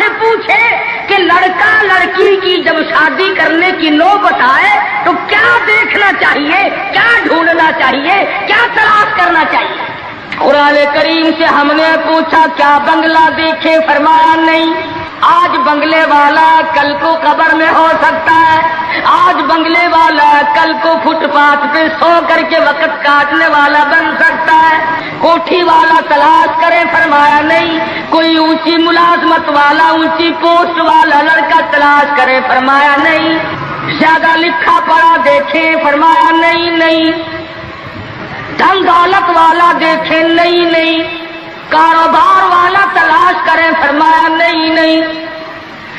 سے پوچھے کہ لڑکا لڑکی کی جب شادی کرنے کی نوبت آئے تو کیا دیکھنا چاہیے، کیا ڈھونڈنا چاہیے، کیا تلاش کرنا چاہیے؟ قرآن کریم سے ہم نے پوچھا کیا بنگلہ دیکھے؟ فرمایا نہیں۔ آج بنگلے والا کل کو قبر میں ہو سکتا ہے، آج بنگلے والا کل کو فٹ پاتھ پہ سو کر کے وقت کاٹنے والا بن سکتا ہے۔ کوٹھی والا تلاش کرے؟ فرمایا نہیں۔ کوئی اونچی ملازمت والا، اونچی پوسٹ والا لڑکا تلاش کرے؟ فرمایا نہیں۔ زیادہ لکھا پڑھا دیکھے؟ فرمایا نہیں۔ دھن دولت والا دیکھے؟ نہیں۔ کاروبار والا تلاش کریں؟ فرمایا نہیں۔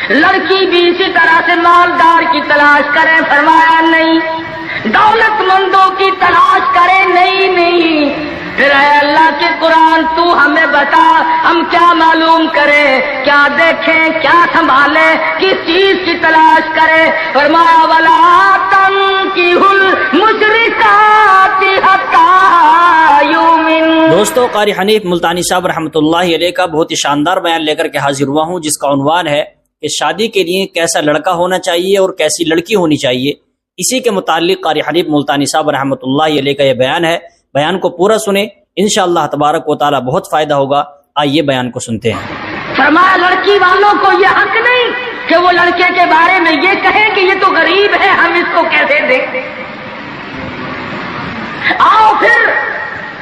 لڑکی بھی اسی طرح سے مالدار کی تلاش کریں؟ فرمایا نہیں۔ دولت مندوں کی تلاش کریں؟ نہیں۔ پھر اے اللہ کے قرآن تو ہمیں بتا ہم کیا معلوم کریں، کیا دیکھیں، کیا سنبھالیں، کس چیز کی تلاش کریں؟ فرمایا ولا تنکحوا المشرکات حتی یؤمن۔ دوستو، قاری حنیف ملتانی صاحب رحمۃ اللہ علیہ کا بہت ہی شاندار بیان لے کر کے حاضر ہوا ہوں، جس کا عنوان ہے کہ شادی کے لیے کیسا لڑکا ہونا چاہیے اور کیسی لڑکی ہونی چاہیے۔ اسی کے متعلق قاری حنیف ملتانی صاحب رحمۃ اللہ علیہ کا یہ بیان ہے۔ بیان کو پورا سنیں، انشاءاللہ تبارک و تعالی بہت فائدہ ہوگا۔ آئیے بیان کو سنتے ہیں۔ فرمایا لڑکی والوں کو یہ حق نہیں کہ وہ لڑکے کے بارے میں یہ کہیں کہ یہ تو غریب ہے، ہم اس کو کیسے دیں۔ آؤ پھر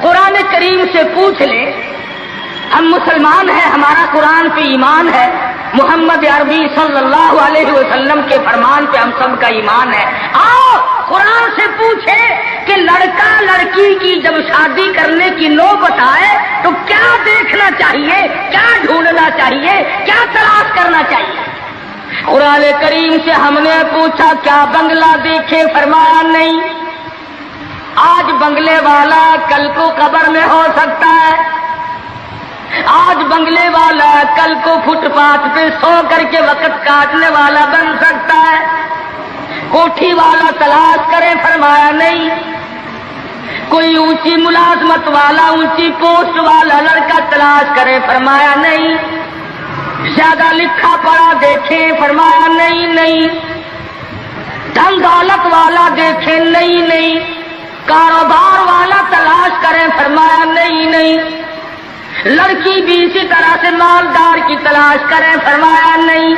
قرآن کریم سے پوچھ لیں، ہم مسلمان ہیں، ہمارا قرآن پہ ایمان ہے، محمد عربی صلی اللہ علیہ وسلم کے فرمان پہ ہم سب کا ایمان ہے۔ آؤ قرآن سے پوچھے کہ لڑکا لڑکی کی جب شادی کرنے کی نوبت آئے تو کیا دیکھنا چاہیے، کیا ڈھونڈنا چاہیے، کیا تلاش کرنا چاہیے؟ قرآن کریم سے ہم نے پوچھا کیا بنگلہ دیکھے؟ فرمایا نہیں۔ آج بنگلے والا کل کو قبر میں ہو سکتا ہے، آج بنگلے والا کل کو فٹ پاتھ پہ سو کر کے وقت کاٹنے والا بن سکتا ہے۔ کوٹھی والا تلاش کرے؟ فرمایا نہیں۔ کوئی اونچی ملازمت والا، اونچی پوسٹ والا لڑکا تلاش کرے؟ فرمایا نہیں۔ زیادہ لکھا پڑھا دیکھے؟ فرمایا نہیں۔ دھن دولت والا دیکھے؟ نہیں۔ کاروبار والا تلاش کریں؟ فرمایا نہیں۔ لڑکی بھی اسی طرح سے مالدار کی تلاش کریں؟ فرمایا نہیں۔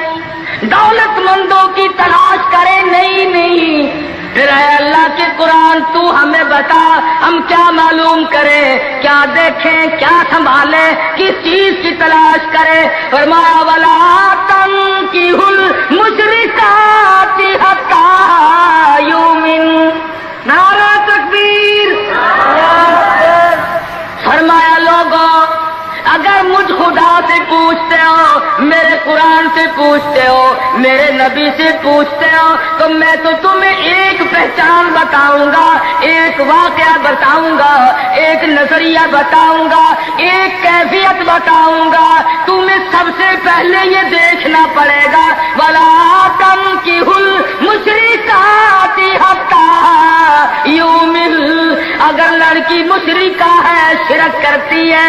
دولت مندوں کی تلاش کریں؟ نہیں۔ پھر اے اللہ کے قرآن تو ہمیں بتا ہم کیا معلوم کریں، کیا دیکھیں، کیا سنبھالیں، کس چیز کی تلاش کریں؟ فرمایا ولا تنکحوا المشرکات حتی یؤمن۔ نعرہ تکبیر۔ فرمایا لوگوں، اگر مجھ خدا سے پوچھتے ہو، میرے قرآن سے پوچھتے ہو، میرے نبی سے پوچھتے ہو، تو میں تو تمہیں ایک پہچان بتاؤں گا، ایک واقعہ بتاؤں گا، ایک نظریہ بتاؤں گا، ایک کیفیت بتاؤں گا۔ تمہیں سب سے پہلے یہ دیکھنا پڑے گا وَلَا تَنكِحُوا الْمُشْرِكَاتِ حَتَّى يُؤْمِنَ۔ اگر لڑکی مشرکہ ہے، شرک کرتی ہے،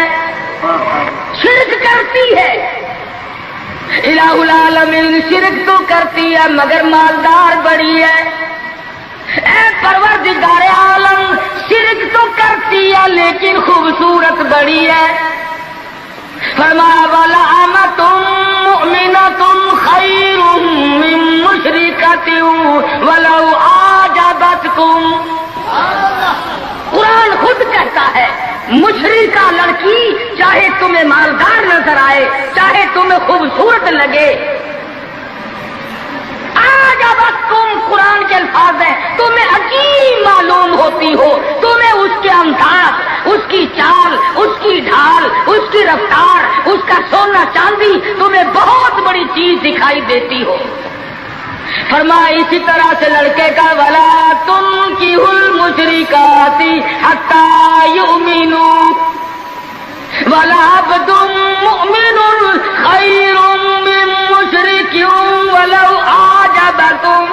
الہ العالمین شرک تو کرتی ہے مگر مالدار بڑی ہے۔ اے پروردگار عالم، شرک تو کرتی ہے لیکن خوبصورت بڑی ہے۔ فرمایا وَلَأَمَةٌ مُؤْمِنَةٌ خَيْرٌ مِّن مُشْرِكَةٍ وَلَوْ أَعْجَبَتْكُمْ۔ قرآن خود کہتا ہے مشرکہ لڑکی چاہے تمہیں مالدار نظر آئے، چاہے تمہیں خوبصورت لگے، أَعْجَبَتْكُمْ قرآن کے الفاظ ہیں، تمہیں عجیب معلوم ہوتی ہو، تمہیں اس کے انداز، اس کی چال، اس کی ڈھال، اس کی رفتار، اس کا سونا چاندی تمہیں بہت بڑی چیز دکھائی دیتی ہو۔ فرمایا اسی طرح سے لڑکے کا وَلَا تُنكِحُوا الْمُشْرِكَاتِ حَتَّى يُؤْمِنُوا وَلَعَبْدٌ مُؤْمِنٌ خَيْرٌ مِّن مُّشْرِكٍ وَلَوْ أَعْجَبَكُمْ۔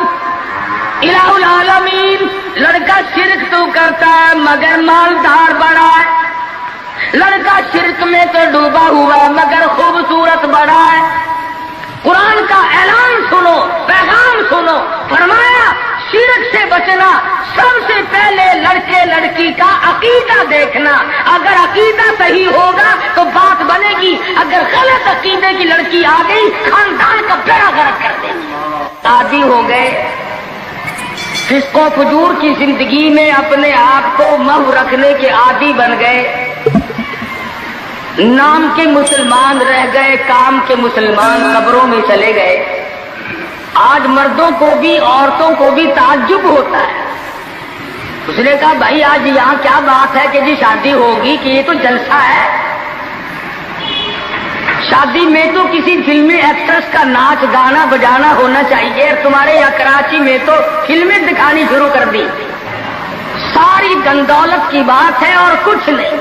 الہ العالمین، لڑکا شرک تو کرتا ہے مگر مالدار بڑا ہے، لڑکا شرک میں تو ڈوبا ہوا مگر خوبصورت بڑا ہے۔ سے بچنا، سب سے پہلے لڑکے لڑکی کا عقیدہ دیکھنا. اگر عقیدہ صحیح ہوگا تو بات بنے گی، اگر غلط عقیدے کی لڑکی آ گئی خاندان کا بیڑا غرق کر دے گی. عادی ہو گئے فسق و فجور کی زندگی میں، اپنے آپ کو محو رکھنے کے عادی بن گئے. نام کے مسلمان رہ گئے، کام کے مسلمان قبروں میں چلے گئے. آج مردوں کو بھی عورتوں کو بھی تعجب ہوتا ہے. اس نے کہا بھائی آج یہاں کیا بات ہے کہ جی شادی ہوگی کہ یہ تو جلسہ ہے. شادی میں تو کسی فلمی ایکٹریس کا ناچ گانا بجانا ہونا چاہیے. تمہارے یہاں کراچی میں تو فلمیں دکھانی شروع کر دی. ساری گندولت کی بات ہے اور کچھ نہیں.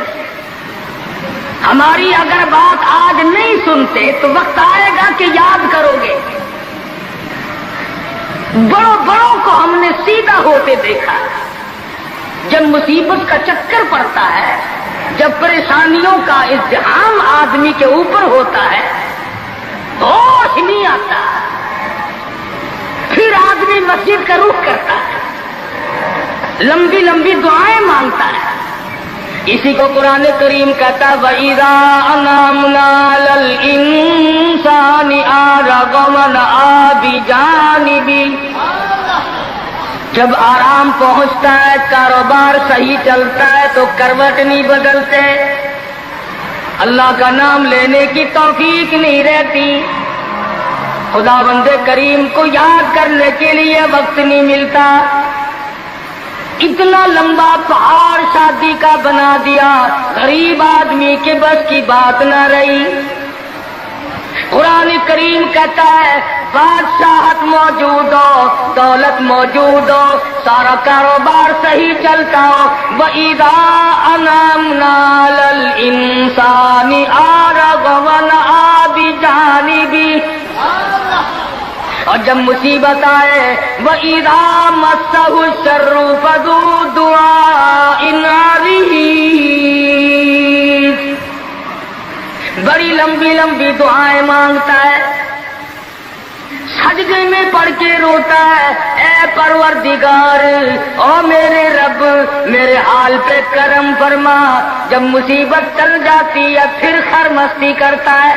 ہماری اگر بات آج نہیں سنتے تو وقت آئے گا کہ یاد کرو گے. بڑوں بڑوں کو ہم نے سیدھا ہوتے دیکھا. جب مصیبت کا چکر پڑتا ہے، جب پریشانیوں کا ازدحام آدمی کے اوپر ہوتا ہے، ہوش نہیں آتا، پھر آدمی مسجد کا رخ کرتا ہے، لمبی لمبی دعائیں مانگتا ہے. اسی کو قرآن کریم کہتا ہے وَإِذَا أَنْعَمْنَا عَلَى الْإِنسَانِ أَعْرَضَ وَنَأَىٰ بِجَانِبِهِ. جب آرام پہنچتا ہے، کاروبار صحیح چلتا ہے تو کروٹ نہیں بدلتے، اللہ کا نام لینے کی توفیق نہیں رہتی، خدا بند کریم کو یاد کرنے کے لیے وقت نہیں ملتا. اتنا لمبا پہاڑ شادی کا بنا دیا، غریب آدمی کے بس کی بات نہ رہی. قرآن کریم کہتا ہے بادشاہت موجود ہو، دولت موجود ہو، سارا کاروبار صحیح چلتا ہو، وَإِذَا أَنْعَمْنَا عَلَى الْإِنسَانِ أَعْرَضَ وَنَأَىٰ بِجَانِبِهِ. اور جب مصیبت آئے وَإِذَا مَسَّهُ الشَّرُّ فَذُو دُعَاءٍ عَرِيضٍ. بڑی لمبی لمبی دعائیں مانگتا ہے، سجدے میں پڑھ کے روتا ہے اے پروردگار، او میرے رب میرے حال پہ کرم فرما. جب مصیبت چل جاتی ہے پھر خرمستی کرتا ہے.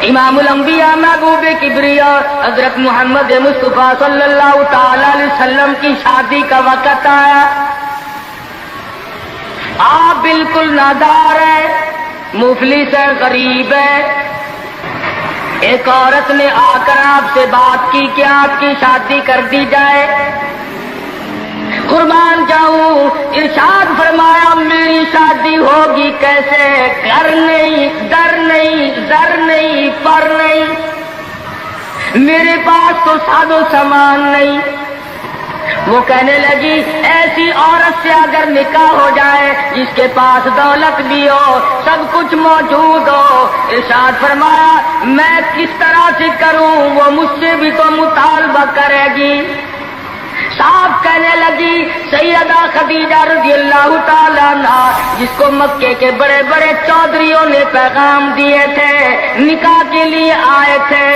امام الانبیاء محبوب کبریا حضرت محمد مصطفیٰ صلی اللہ تعالی علیہ وسلم کی شادی کا وقت آیا. آپ بالکل نادار ہے، مفلس ہے، غریب ہے. ایک عورت نے آ کر آپ سے بات کی کہ آپ کی شادی کر دی جائے. قربان جاؤں، ارشاد فرمایا میری شادی ہوگی کیسے؟ گھر نہیں، در نہیں، زر نہیں، پر نہیں، میرے پاس تو ساز و سامان نہیں. وہ کہنے لگی ایسی عورت سے اگر نکاح ہو جائے جس کے پاس دولت بھی ہو، سب کچھ موجود ہو. ارشاد فرمایا میں کس طرح سے کروں؟ وہ مجھ سے بھی تو مطالبہ کرے گی. صاحب کہنے لگی سیدہ خدیجہ رضی اللہ تعالیٰ عنہا، جس کو مکے کے بڑے بڑے چودھریوں نے پیغام دیے تھے، نکاح کے لیے آئے تھے،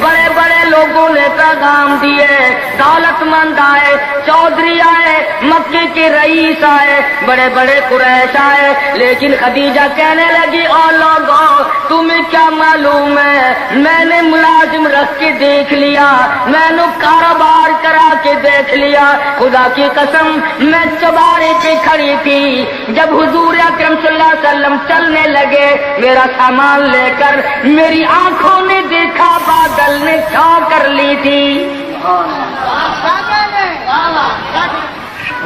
بڑے بڑے لوگوں نے پیغام دیے، دولت مند آئے، چودھری آئے، مکے کے رئیس آئے، بڑے بڑے قریش آئے، لیکن خدیجہ کہنے لگی او لوگوں تمہیں کیا معلوم ہے، میں نے ملازم رکھ کے دیکھ لیا، میں نے کاروبار کرا کے دیکھ لیا. خدا کی قسم میں چوبارے پہ کھڑی تھی جب حضور اکرم صلی اللہ علیہ وسلم چلنے لگے، میرا سامان لے کر میری آنکھوں نے دیکھا بادل نے چھاؤ کر لی تھی.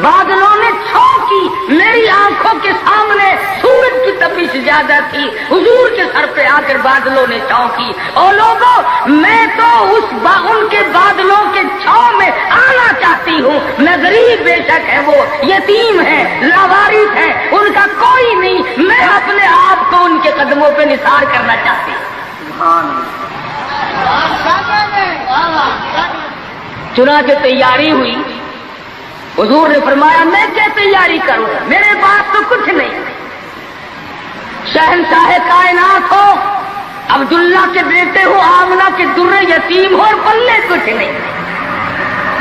بادلوں نے چھاؤ کی، میری آنکھوں کے سامنے سورج کی تپش زیادہ تھی، حضور کے سر پہ آ کر بادلوں نے چھاؤ کی. اور لوگوں میں تو ان کے بادلوں کے چھاؤ میں آنا چاہتی ہوں. میں غریب بے شک ہے، وہ یتیم ہے، لاوارث ہے، ان کا کوئی نہیں، میں اپنے آپ کو ان کے قدموں پہ نثار کرنا چاہتی ہوں. چنانچہ تیاری ہوئی. حضور نے فرمایا میں کیا تیاری کروں، میرے پاس تو کچھ نہیں. شہنشاہ کائنات ہو، عبداللہ کے بیٹے ہو، آمنہ کے در یتیم ہو اور پلے کچھ نہیں.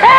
6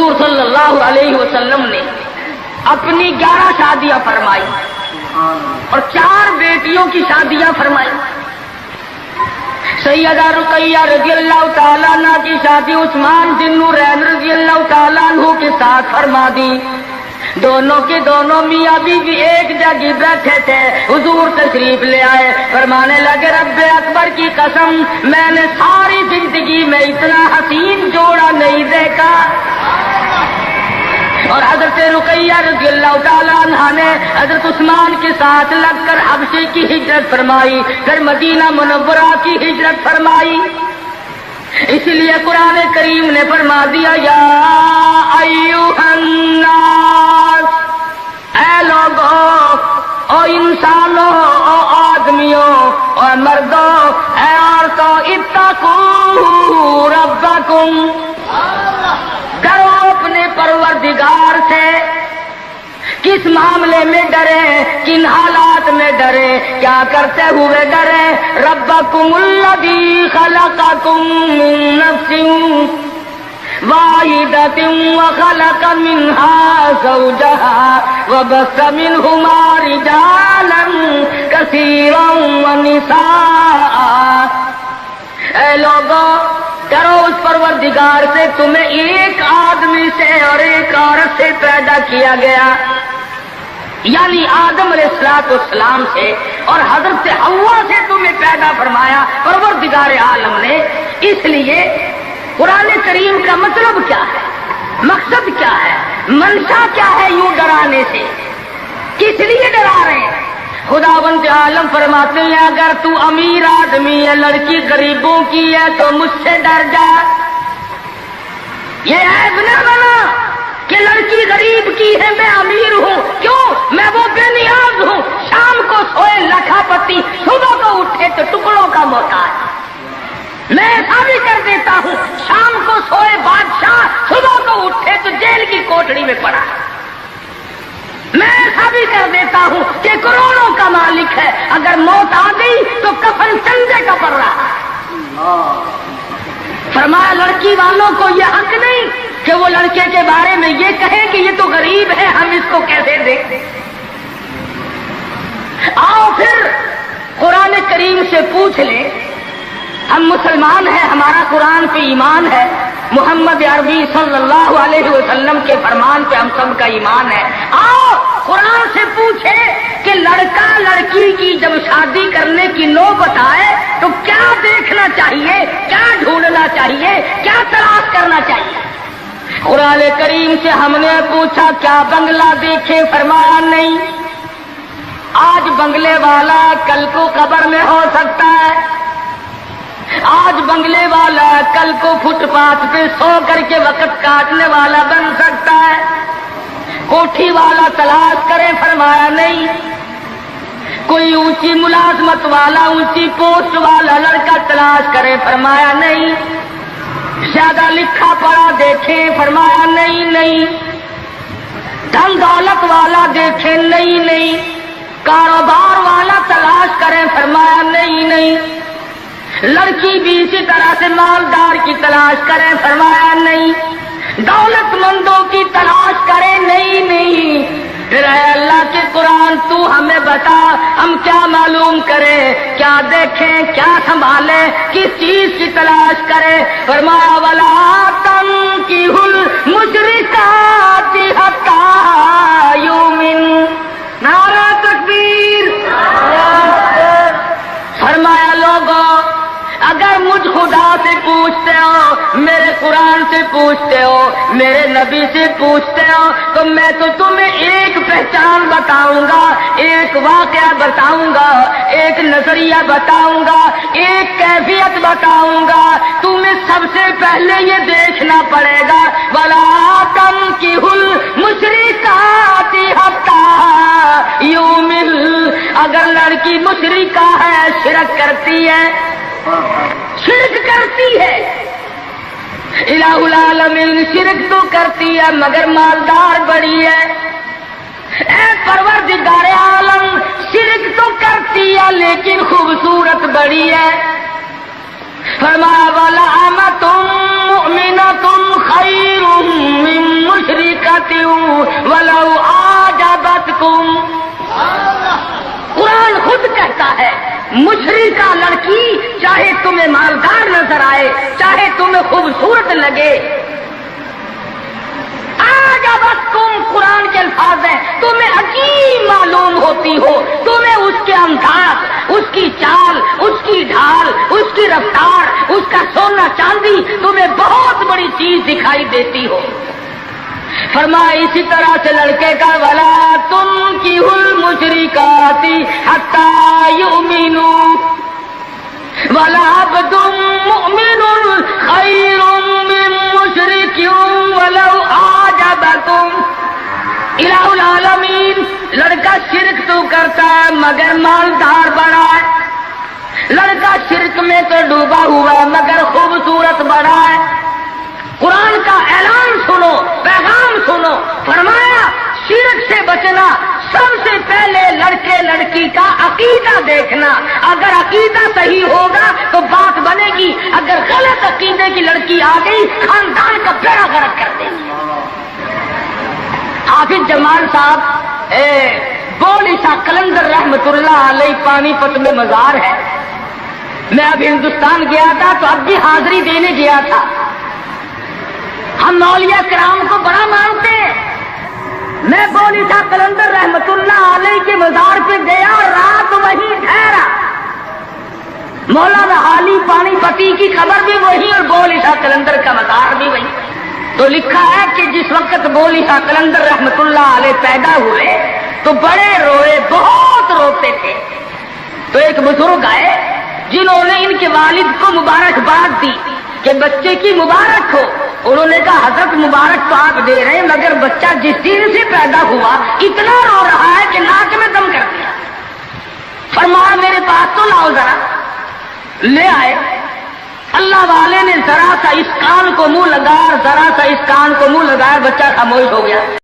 حضور صلی اللہ علیہ وسلم نے اپنی 11 شادیاں فرمائی اور 4 بیٹیوں کی شادیاں فرمائی. سیدہ رقیہ رضی اللہ تعالیٰ عنہ کی شادی عثمان بن نورین رضی اللہ تعالیٰ عنہ کے ساتھ فرما دی. دونوں کے دونوں میاں بیوی ایک جگہ بیٹھے تھے. حضور تشریف لے آئے, فرمانے لگے رب اکبر کی قسم میں نے ساری زندگی میں اتنا حسین جوڑا نہیں دیکھا. اور حضرت رقیہ رضی اللہ تعالیٰ عنہ نے حضرت عثمان کے ساتھ لگ کر حبشے کی ہجرت فرمائی, پھر مدینہ منورہ کی ہجرت فرمائی. اس لیے قرآن کریم نے فرما دیا یا ایھا الناس, اے لوگوں, او انسانوں, او آدمیوں, او مردوں, اے عورتوں, اتقوا ربکم, ڈرو اپنے پروردگار سے. کس معاملے میں ڈرے, کن حالات میں ڈرے, کیا کرتے ہوئے ڈرے؟ ربکم الذی خلقکم من نفس واحدۃ وخلق منها زوجها وبث منهما رجالا کثیرا ونساء. اے لوگوں, ڈرو اس پروردگار سے, تمہیں ایک آدمی سے اور ایک عورت سے پیدا کیا گیا, یعنی آدم علیہ السلام سے اور حضرت حوا سے تمہیں پیدا فرمایا پروردگار عالم نے. اس لیے قرآن کریم کا مطلب کیا ہے, مقصد کیا ہے, منشا کیا ہے یوں ڈرانے سے, کس لیے ڈرا رہے ہیں؟ خداوند عالم فرماتے ہیں اگر تو امیر آدمی ہے, لڑکی غریبوں کی ہے تو مجھ سے ڈر جا. یہ عیب نہ بنا کہ لڑکی غریب کی ہے, میں امیر ہوں, کیوں؟ میں وہ بے نیاز ہوں, شام کو سوئے لکھا پتی, صبح کو اٹھے تو ٹکڑوں کا محتاج. میں ایسا بھی کر دیتا ہوں, شام کو سوئے بادشاہ, صبح کو اٹھے تو جیل کی کوٹڑی میں پڑا. میں ایسا بھی کر دیتا ہوں کہ کروڑوں کا مالک ہے, اگر موت آ گئی تو کفن چندے کا پڑ رہا. فرمایا لڑکی والوں کو یہ حق نہیں کہ وہ لڑکے کے بارے میں یہ کہیں کہ یہ تو غریب ہے, ہم اس کو کیسے دیں. آؤ پھر قرآن کریم سے پوچھ لیں, ہم مسلمان ہیں, ہمارا قرآن پہ ایمان ہے, محمد عربی صلی اللہ علیہ وسلم کے فرمان پہ ہم سب کا ایمان ہے. آؤ قرآن سے پوچھے کہ لڑکا لڑکی کی جب شادی کرنے کی نوبت آئے تو کیا دیکھنا چاہیے, کیا ڈھونڈنا چاہیے, کیا تلاش کرنا چاہیے. قرآن کریم سے ہم نے پوچھا کیا بنگلہ دیکھے, فرمایا نہیں. آج بنگلے والا کل کو قبر میں ہو سکتا ہے, آج بنگلے والا کل کو فٹ پاتھ پہ سو کر کے وقت کاٹنے والا بن سکتا ہے. کوٹھی والا تلاش کرے, فرمایا نہیں. کوئی اونچی ملازمت والا, اونچی پوسٹ والا لڑکا تلاش کرے, فرمایا نہیں. زیادہ لکھا پڑھا دیکھے, فرمایا نہیں. دھن دولت والا دیکھے, نہیں. کاروبار والا تلاش کرے, فرمایا نہیں. لڑکی بھی اسی طرح سے مالدار کی تلاش کرے, فرمایا نہیں. دولت مندوں کی تلاش کرے, نہیں. پھر اے اللہ کے قرآن تو ہمیں بتا, ہم کیا معلوم کریں, کیا دیکھیں, کیا سنبھالیں, کس چیز کی تلاش کریں. فرمایا وَلَا تَنكِحُوا الْمُشْرِكَاتِ حَتَّىٰ يُؤْمِنَّ. نعرہ تکبیر. فرمایا لوگوں اگر مجھ خدا سے پوچھتے ہو, میرے قرآن سے پوچھتے ہو, میرے نبی سے پوچھتے ہو, تو میں تو تمہیں ایک پہچان بتاؤں گا, ایک واقعہ بتاؤں گا, ایک نظریہ بتاؤں گا, ایک کیفیت بتاؤں گا. تمہیں سب سے پہلے یہ دیکھنا پڑے گا وَلَا تَنكِحُوا الْمُشْرِكَاتِ حَتَّىٰ يُؤْمِنَّ. اگر لڑکی مشرکہ ہے, شرک کرتی ہے, الہ العالمین شرک تو کرتی ہے مگر مالدار بڑی ہے. اے پروردگار عالم شرک تو کرتی ہے لیکن خوبصورت بڑی ہے. فرمایا وَلَأَمَةٌ مُؤْمِنَةٌ خَيْرٌ مِّن مشرکہ لڑکی چاہے تمہیں مالدار نظر آئے، چاہے تمہیں خوبصورت لگے، بس تم قرآن کے الفاظ ہیں تمہیں عجیب معلوم ہوتی ہو، تمہیں اس کے انداز، اس کی چال، اس کی ڈھال، اس کی رفتار، اس کا سونا چاندی تمہیں بہت بڑی چیز دکھائی دیتی ہو۔ فرمایا اسی طرح سے لڑکے کا ولا تنکحوا المشرکات حتی یؤمنوا وَلَعَبْدٌ مُؤْمِنٌ خَيْرٌ مِّن مُّشْرِكٍ وَلَوْ أَعْجَبَكُمْ۔ الہ العالمین، لڑکا شرک تو کرتا ہے مگر مالدار بڑا ہے، لڑکا شرک میں تو ڈوبا ہوا ہے مگر خوبصورت بڑا ہے۔ قرآن کا اعلان سنو، پیغام سنو، فرمایا شرک سے بچنا، سب سے پہلے لڑکے لڑکی کا عقیدہ دیکھنا، اگر عقیدہ صحیح ہوگا تو بات بنے گی، اگر غلط عقیدے کی لڑکی آ گئی خاندان کا بیڑا غرق کر دے گی۔ حافظ جمال صاحب بولی شاہ قلندر رحمت اللہ علیہ پانی پت میں مزار ہے، میں اب ہندوستان گیا تھا تو اب بھی حاضری دینے گیا تھا۔ ہم اولیاء کرام کو بڑا مانتے ہیں، میں بولی شاہ قلندر رحمت اللہ علیہ کے مزار پہ گیا اور رات وہیں ٹھہرا۔ مولانا حالی پانی پتی کی خبر بھی وہی اور بولی شاہ قلندر کا مزار بھی وہی۔ تو لکھا ہے کہ جس وقت بولی شاہ قلندر رحمت اللہ علیہ پیدا ہوئے تو بڑے روئے، بہت روتے تھے۔ تو ایک بزرگ آئے جنہوں نے ان کے والد کو مبارکباد دی کہ بچے کی مبارک ہو۔ انہوں نے کہا حضرت مبارک تو آپ دے رہے ہیں مگر بچہ جس دن سے پیدا ہوا اتنا رو رہا ہے کہ ناک میں دم کر دیا۔ فرمایا میرے پاس تو لاؤ ذرا، لے آئے۔ اللہ والے نے ذرا سا اس کان کو منہ لگایا، ذرا سا اس کان کو منہ لگایا، بچہ خاموش ہو گیا۔